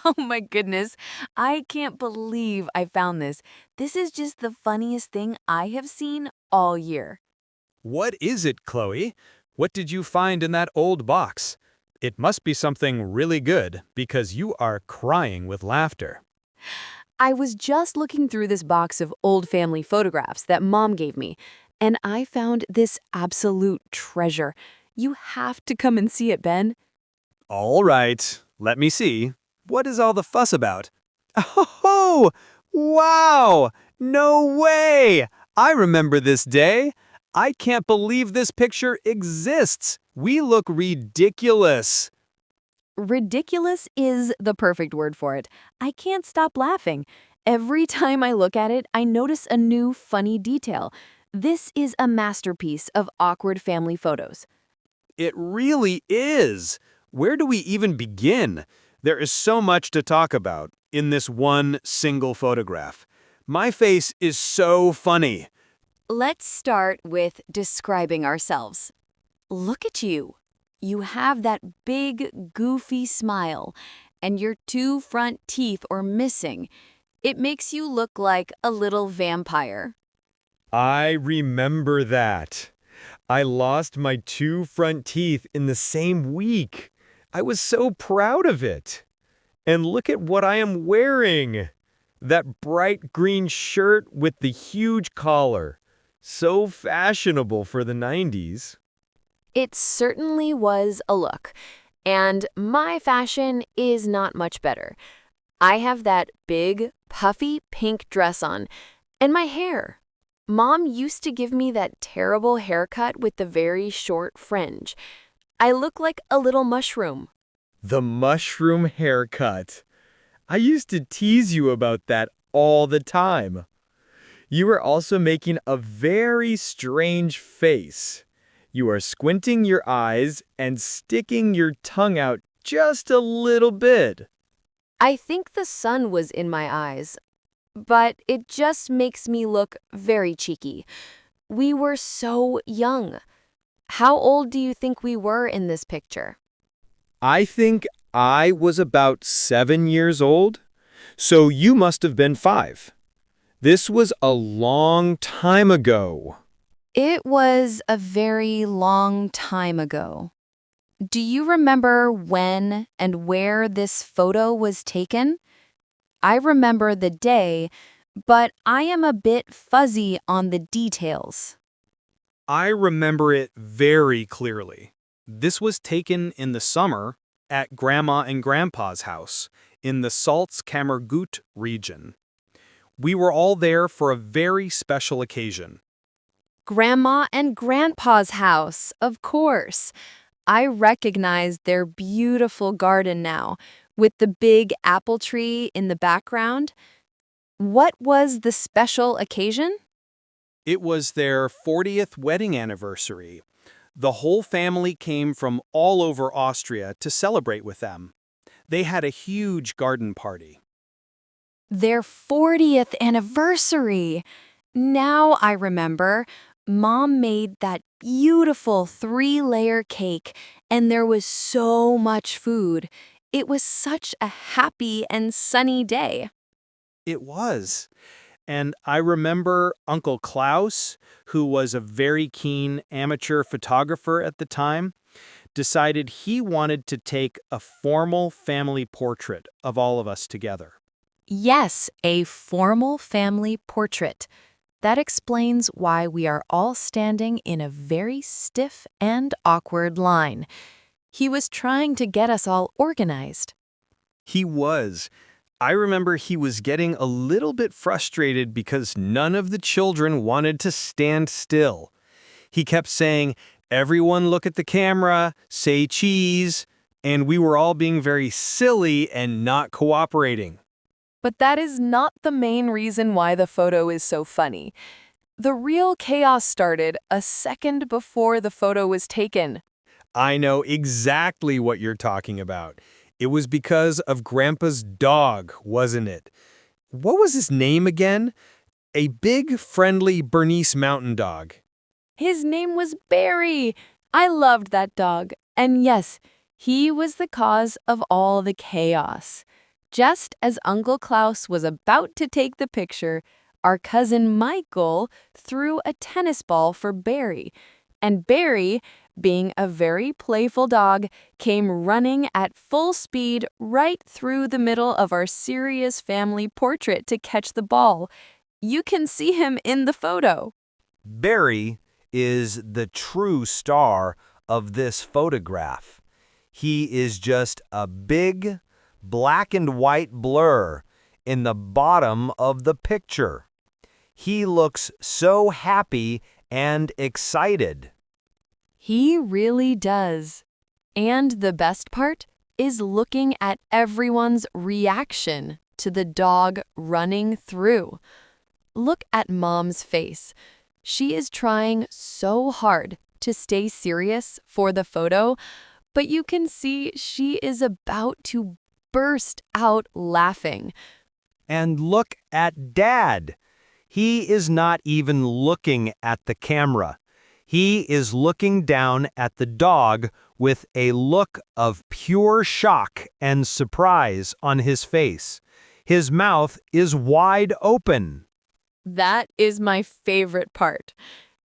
Oh my goodness. I can't believe I found this. This is just the funniest thing I have seen all year. What is it, Chloe? What did you find in that old box? It must be something really good because you are crying with laughter. I was just looking through this box of old family photographs that Mom gave me, and I found this absolute treasure. You have to come and see it, Ben. All right, let me see. What is all the fuss about? Oh, wow! No way! I remember this day. I can't believe this picture exists. We look ridiculous. Ridiculous is the perfect word for it. I can't stop laughing. Every time I look at it, I notice a new funny detail. This is a masterpiece of awkward family photos. It really is. Where do we even begin? There is so much to talk about in this one single photograph. My face is so funny. Let's start with describing ourselves. Look at you. You have that big, goofy smile, and your two front teeth are missing. It makes you look like a little vampire. I remember that. I lost my two front teeth in the same week. I was so proud of it. And look at what I am wearing. That bright green shirt with the huge collar. So fashionable for the 90s. It certainly was a look, and my fashion is not much better. I have that big, puffy pink dress on, and my hair. Mom used to give me that terrible haircut with the very short fringe. I look like a little mushroom. The mushroom haircut. I used to tease you about that all the time. You were also making a very strange face. You are squinting your eyes and sticking your tongue out just a little bit. I think the sun was in my eyes, but it just makes me look very cheeky. We were so young. How old do you think we were in this picture? I think I was about 7 years old, so you must have been 5. This was a long time ago. It was a very long time ago. Do you remember when and where this photo was taken? I remember the day, but I am a bit fuzzy on the details. I remember it very clearly. This was taken in the summer at Grandma and Grandpa's house in the Salzkammergut region. We were all there for a very special occasion. Grandma and Grandpa's house, of course. I recognize their beautiful garden now, with the big apple tree in the background. What was the special occasion? It was their 40th wedding anniversary. The whole family came from all over Austria to celebrate with them. They had a huge garden party. Their 40th anniversary. Now I remember. Mom made that beautiful 3-layer cake, and there was so much food. It was such a happy and sunny day. It was. And I remember Uncle Klaus, who was a very keen amateur photographer at the time, decided he wanted to take a formal family portrait of all of us together. Yes, a formal family portrait. That explains why we are all standing in a very stiff and awkward line. He was trying to get us all organized. He was. I remember he was getting a little bit frustrated because none of the children wanted to stand still. He kept saying, "Everyone look at the camera, say cheese," and we were all being very silly and not cooperating. But that is not the main reason why the photo is so funny. The real chaos started a second before the photo was taken. I know exactly what you're talking about. It was because of Grandpa's dog, wasn't it? What was his name again? A big, friendly Bernese mountain dog. His name was Barry. I loved that dog. And yes, He was the cause of all the chaos. Just as Uncle Klaus was about to take the picture, our cousin Michael threw a tennis ball for Barry, and Barry, being a very playful dog, came running at full speed right through the middle of our serious family portrait to catch the ball. You can see him in the photo. Barry is the true star of this photograph. He is just a big black and white blur in the bottom of the picture. He looks so happy and excited. He really does. And the best part is looking at everyone's reaction to the dog running through. Look at Mom's face. She is trying so hard to stay serious for the photo, but you can see she is about to burst out laughing. And look at Dad. He is not even looking at the camera. He is looking down at the dog with a look of pure shock and surprise on his face. His mouth is wide open. That is my favorite part.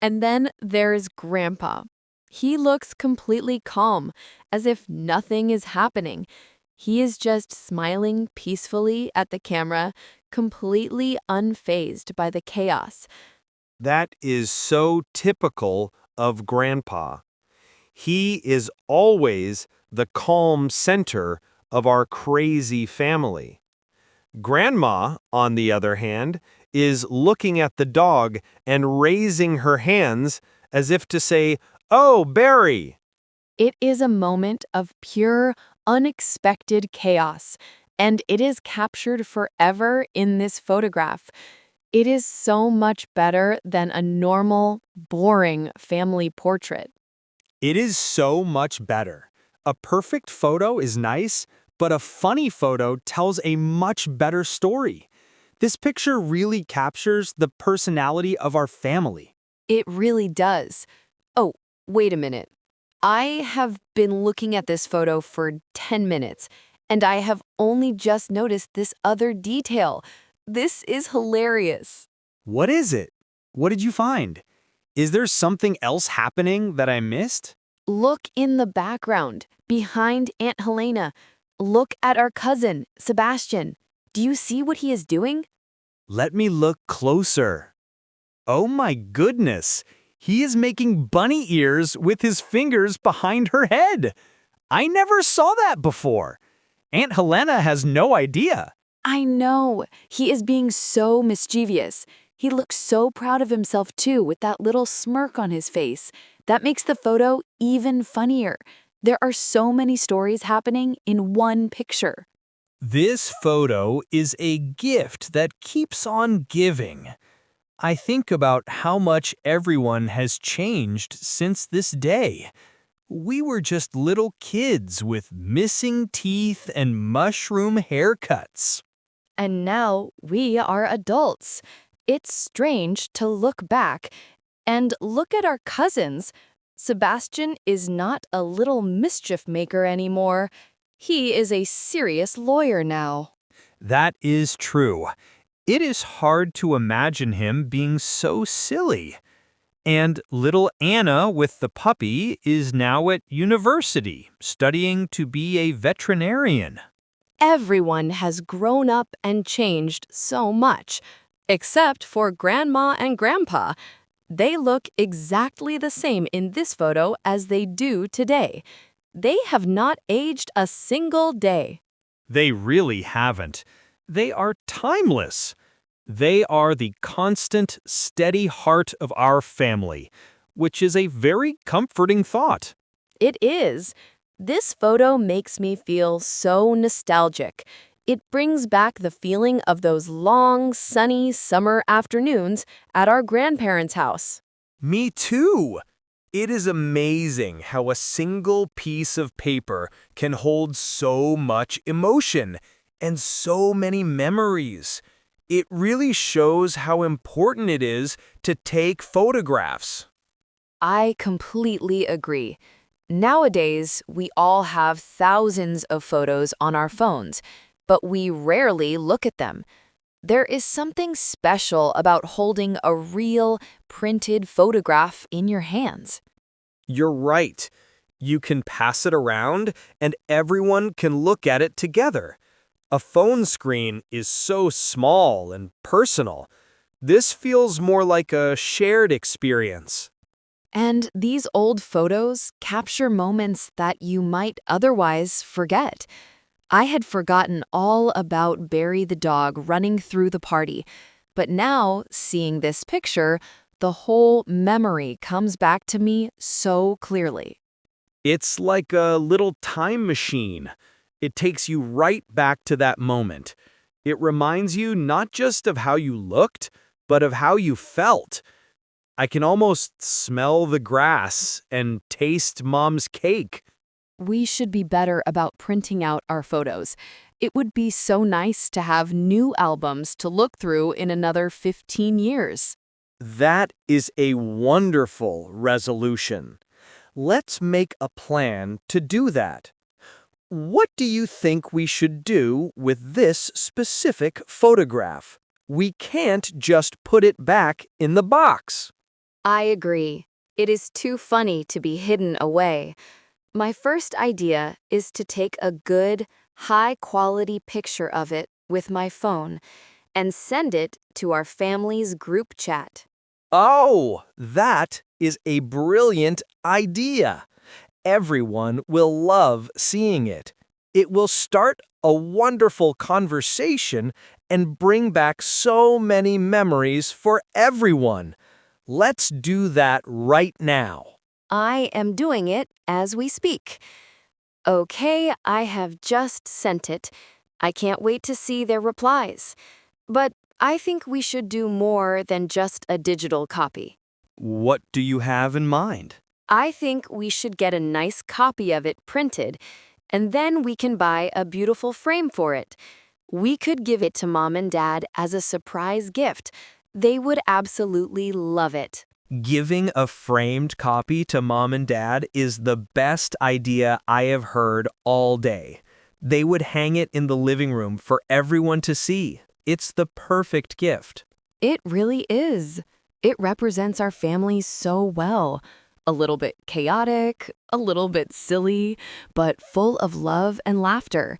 And then there's Grandpa. He looks completely calm, as if nothing is happening. He is just smiling peacefully at the camera, completely unfazed by the chaos. That is so typical of Grandpa. He is always the calm center of our crazy family. Grandma, on the other hand, is looking at the dog and raising her hands as if to say, "Oh, Barry!" It is a moment of pure, unexpected chaos, and it is captured forever in this photograph. It is so much better than a normal, boring family portrait. It is so much better. A perfect photo is nice, but a funny photo tells a much better story. This picture really captures the personality of our family. It really does. Oh, wait a minute. I have been looking at this photo for 10 minutes, and I have only just noticed this other detail. This is hilarious. What is it? What did you find? Is there something else happening that I missed? Look in the background, behind Aunt Helena. Look at our cousin, Sebastian. Do you see what he is doing? Let me look closer. Oh my goodness! He is making bunny ears with his fingers behind her head. I never saw that before. Aunt Helena has no idea. I know. He is being so mischievous. He looks so proud of himself, too, with that little smirk on his face. That makes the photo even funnier. There are so many stories happening in one picture. This photo is a gift that keeps on giving. I think about how much everyone has changed since this day. We were just little kids with missing teeth and mushroom haircuts. And now we are adults. It's strange to look back and look at our cousins. Sebastian is not a little mischief maker anymore. He is a serious lawyer now. That is true. It is hard to imagine him being so silly. And little Anna with the puppy is now at university, studying to be a veterinarian. Everyone has grown up and changed so much, except for Grandma and Grandpa. They look exactly the same in this photo as they do today. They have not aged a single day. They really haven't. They are timeless. They are the constant, steady heart of our family, which is a very comforting thought. It is. This photo makes me feel so nostalgic. It brings back the feeling of those long, sunny summer afternoons at our grandparents' house. Me too. It is amazing how a single piece of paper can hold so much emotion and so many memories. It really shows how important it is to take photographs. I completely agree. Nowadays, we all have thousands of photos on our phones, but we rarely look at them. There is something special about holding a real, printed photograph in your hands. You're right. You can pass it around, and everyone can look at it together. A phone screen is so small and personal. This feels more like a shared experience. And these old photos capture moments that you might otherwise forget. I had forgotten all about Barry the dog running through the party, but now, seeing this picture, the whole memory comes back to me so clearly. It's like a little time machine. It takes you right back to that moment. It reminds you not just of how you looked, but of how you felt. I can almost smell the grass and taste Mom's cake. We should be better about printing out our photos. It would be so nice to have new albums to look through in another 15 years. That is a wonderful resolution. Let's make a plan to do that. What do you think we should do with this specific photograph? We can't just put it back in the box. I agree. It is too funny to be hidden away. My first idea is to take a good, high-quality picture of it with my phone and send it to our family's group chat. Oh, that is a brilliant idea. Everyone will love seeing it. It will start a wonderful conversation and bring back so many memories for everyone. Let's do that right now. I am doing it as we speak. Okay, I have just sent it. I can't wait to see their replies. But I think we should do more than just a digital copy. What do you have in mind? I think we should get a nice copy of it printed, and then we can buy a beautiful frame for it. We could give it to Mom and Dad as a surprise gift. They would absolutely love it. Giving a framed copy to Mom and Dad is the best idea I have heard all day. They would hang it in the living room for everyone to see. It's the perfect gift. It really is. It represents our family so well. A little bit chaotic, a little bit silly, but full of love and laughter.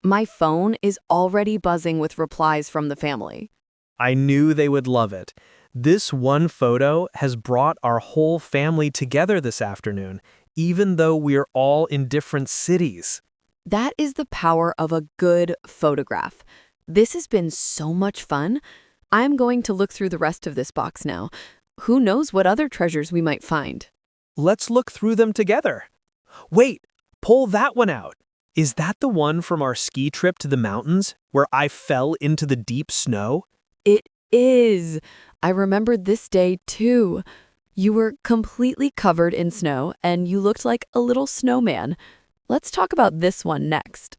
My phone is already buzzing with replies from the family. I knew they would love it. This one photo has brought our whole family together this afternoon, even though we're all in different cities. That is the power of a good photograph. This has been so much fun. I'm going to look through the rest of this box now. Who knows what other treasures we might find? Let's look through them together. Wait, pull that one out. Is that the one from our ski trip to the mountains where I fell into the deep snow? It is. I remember this day too. You were completely covered in snow and you looked like a little snowman. Let's talk about this one next.